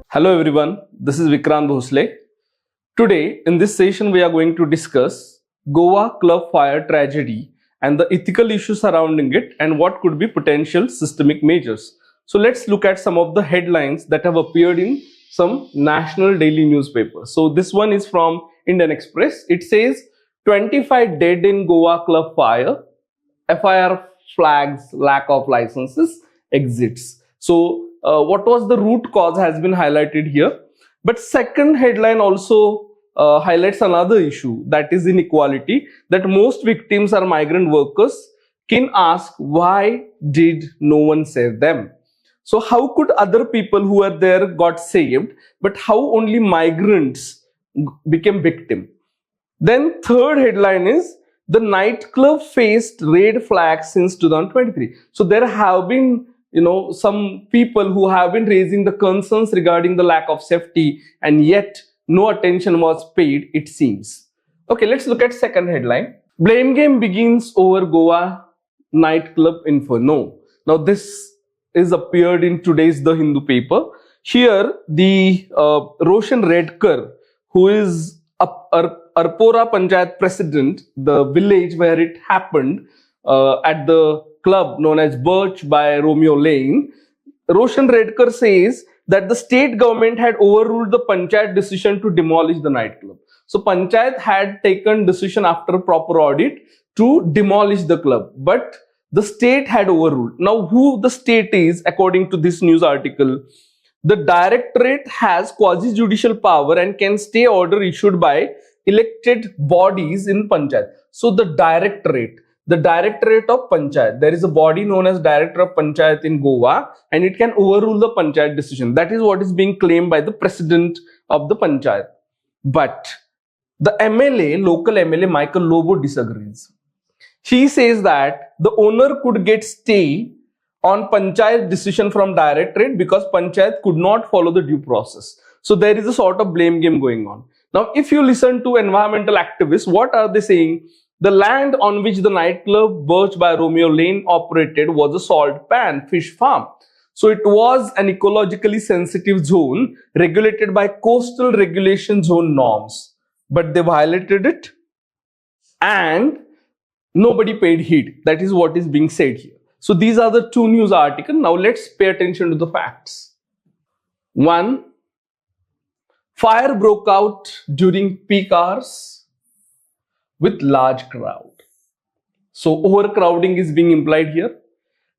Hello everyone, this is Vikrant Bhosle. Today in this session we are going to discuss Goa club fire tragedy and the ethical issues surrounding it and what could be potential systemic measures. So let's look at some of the headlines that have appeared in some national daily newspapers. So this one is from Indian Express. It says 25 dead in Goa club fire, FIR flags lack of licenses, exits. So what was the root cause has been highlighted here. But second headline also highlights another issue, that is inequality, that most victims are migrant workers. Can ask, why did no one save them? So how could other people who were there got saved, but how only migrants became victim? Then third headline is the nightclub faced red flags since 2023. So there have been some people who have been raising the concerns regarding the lack of safety, and yet no attention was paid, it seems. Okay, let's look at second headline. Blame game begins over Goa nightclub inferno. Now this is appeared in today's The Hindu paper. Here the Roshan Redkar, who is Arpora Panchayat president, the village where it happened, at the club known as Birch by Romeo Lane, Roshan Redkar says that the state government had overruled the Panchayat decision to demolish the nightclub. So Panchayat had taken decision after proper audit to demolish the club, but the state had overruled. Now who the state is, according to this news article, the directorate has quasi-judicial power and can stay order issued by elected bodies in Panchayat. So the directorate of Panchayat, there is a body known as Director of Panchayat in Goa, and it can overrule the Panchayat decision. That is what is being claimed by the president of the Panchayat. But the MLA, local MLA Michael Lobo, disagrees. She says that the owner could get stay on Panchayat decision from Directorate because Panchayat could not follow the due process. So there is a sort of blame game going on. Now if you listen to environmental activists, what are they saying? The land on which the nightclub Birch by Romeo Lane operated was a salt pan fish farm. So it was an ecologically sensitive zone regulated by coastal regulation zone norms. But they violated it and nobody paid heed. That is what is being said here. So these are the two news articles. Now let's pay attention to the facts. 1. Fire broke out during peak hours with large crowd. So overcrowding is being implied here.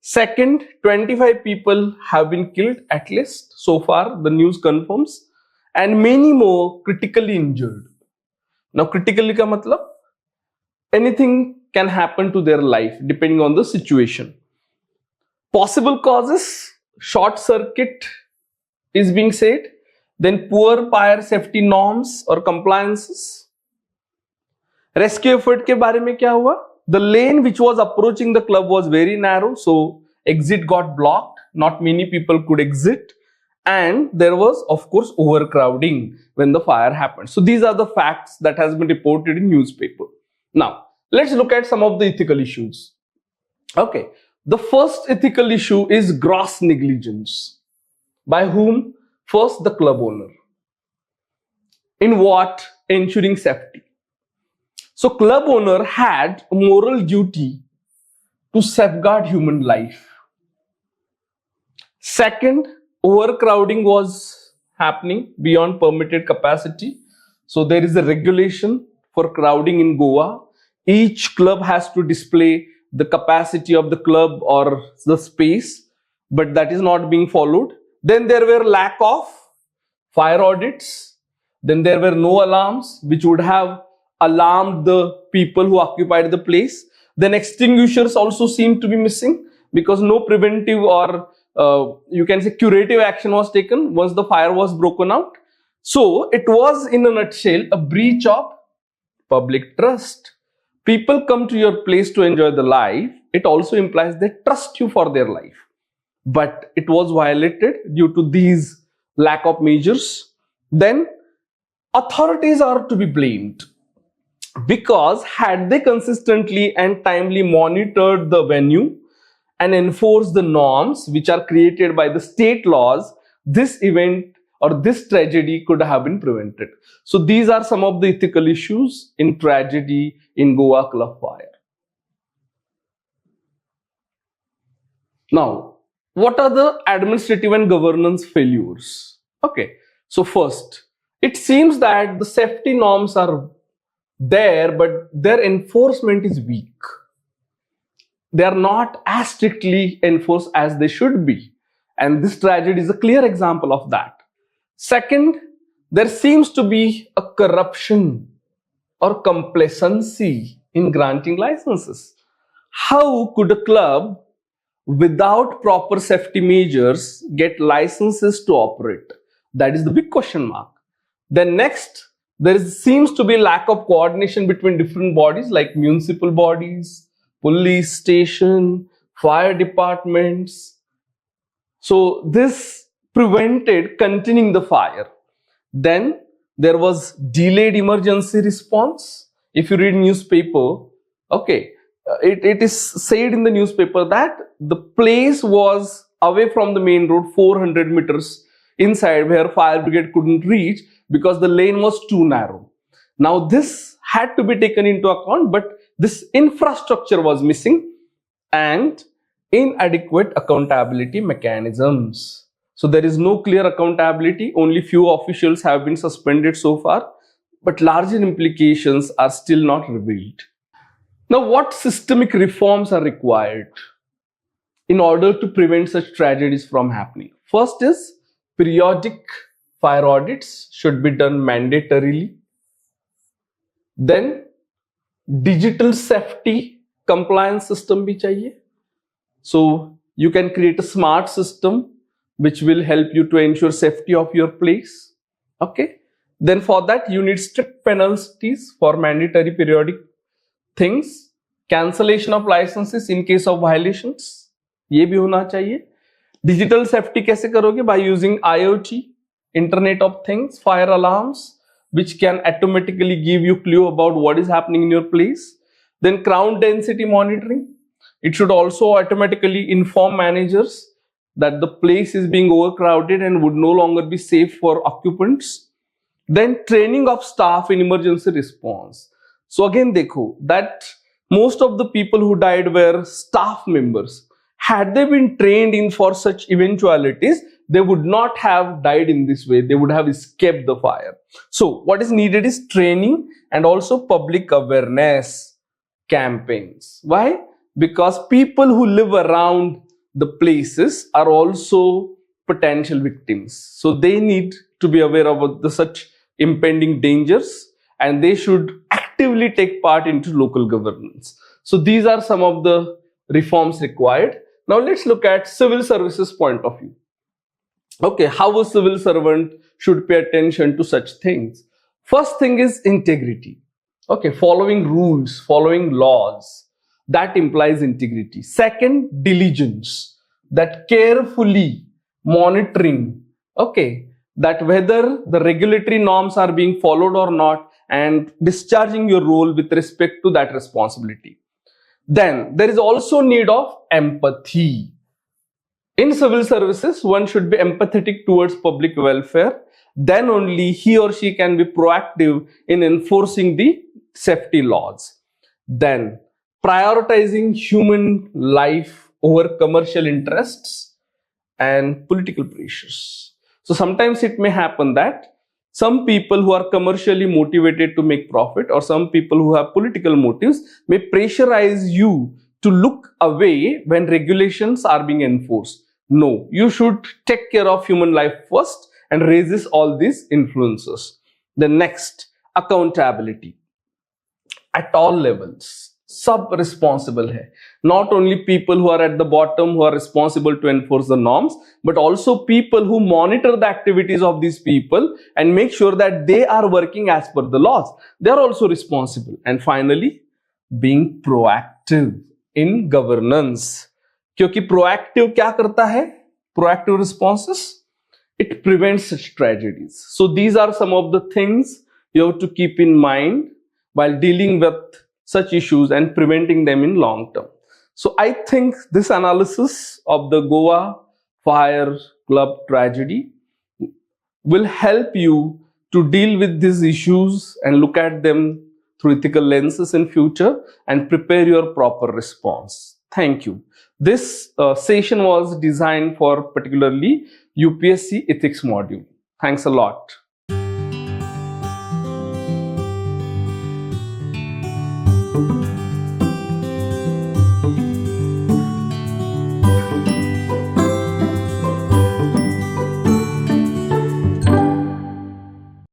Second, 25 people have been killed at least so far, the news confirms, and many more critically injured. Now critically ka matlab, anything can happen to their life depending on the situation. Possible causes, short circuit is being said, then poor fire safety norms or compliances. Rescue effort के बारे में क्या हुआ? The lane which was approaching the club was very narrow, so exit got blocked. Not many people could exit, and there was, of course, overcrowding when the fire happened. So these are the facts that has been reported in newspaper. Now let's look at some of the ethical issues. Okay, the first ethical issue is gross negligence. By whom? First, the club owner. In what? Ensuring safety. So club owner had a moral duty to safeguard human life. Second, overcrowding was happening beyond permitted capacity. So there is a regulation for crowding in Goa. Each club has to display the capacity of the club or the space, but that is not being followed. Then there were lack of fire audits. Then there were no alarms which would have alarmed the people who occupied the place. Then extinguishers also seem to be missing because no preventive or you can say curative action was taken once the fire was broken out. So it was, in a nutshell, a breach of public trust. People come to your place to enjoy the life. It also implies they trust you for their life. But it was violated due to these lack of measures. Then authorities are to be blamed. because had they consistently and timely monitored the venue and enforced the norms which are created by the state laws, this event or this tragedy could have been prevented. So these are some of the ethical issues in tragedy in Goa club fire. Now, what are the administrative and governance failures? Okay, so first, it seems that the safety norms are there, but their enforcement is weak. They are not as strictly enforced as they should be. And this tragedy is a clear example of that. Second, there seems to be a corruption or complacency in granting licenses. How could a club without proper safety measures get licenses to operate? That is the big question mark. Then next, seems to be lack of coordination between different bodies like municipal bodies, police station, fire departments. So this prevented continuing the fire. Then there was delayed emergency response. If you read newspaper, okay, it is said in the newspaper that the place was away from the main road 400 meters inside where fire brigade couldn't reach because the lane was too narrow. Now this had to be taken into account, but this infrastructure was missing and inadequate accountability mechanisms. So there is no clear accountability. Only few officials have been suspended so far, but larger implications are still not revealed. Now, what systemic reforms are required in order to prevent such tragedies from happening? First is periodic fire audits should be done mandatorily. Then digital safety compliance system bhi chahiye. So you can create a smart system which will help you to ensure safety of your place. Okay. Then for that you need strict penalties for mandatory periodic things. Cancellation of licenses in case of violations. ये भी होना चाहिए. Digital safety कैसे करोगे? By using IoT, Internet of Things, fire alarms, which can automatically give you clue about what is happening in your place. Then crowd density monitoring. It should also automatically inform managers that the place is being overcrowded and would no longer be safe for occupants. Then training of staff in emergency response. So again, dekho that most of the people who died were staff members. Had they been trained in for such eventualities, they would not have died in this way. They would have escaped the fire. So what is needed is training and also public awareness campaigns. Why? Because people who live around the places are also potential victims. So they need to be aware of such impending dangers and they should actively take part into local governance. So these are some of the reforms required. Now let's look at civil services point of view. Okay, how a civil servant should pay attention to such things. First thing is integrity. Okay, following rules, following laws, that implies integrity. Second, diligence, that carefully monitoring, okay, that whether the regulatory norms are being followed or not and discharging your role with respect to that responsibility. Then there is also need of empathy. In civil services, one should be empathetic towards public welfare. Then only he or she can be proactive in enforcing the safety laws. Then prioritizing human life over commercial interests and political pressures. So sometimes it may happen that some people who are commercially motivated to make profit or some people who have political motives may pressurize you to look away when regulations are being enforced. No, you should take care of human life first and resist all these influences. The next, accountability at all levels. Sub responsible hai. Not only people who are at the bottom who are responsible to enforce the norms, but also people who monitor the activities of these people and make sure that they are working as per the laws. They are also responsible. And finally, being proactive in governance. क्योंकि proactive क्या करता है? Proactive responses, it prevents such tragedies. So these are some of the things you have to keep in mind while dealing with such issues and preventing them in long term. So I think this analysis of the Goa Fire Club tragedy will help you to deal with these issues and look at them through ethical lenses in future and prepare your proper response. Thank you. This session was designed for particularly UPSC ethics module. Thanks a lot.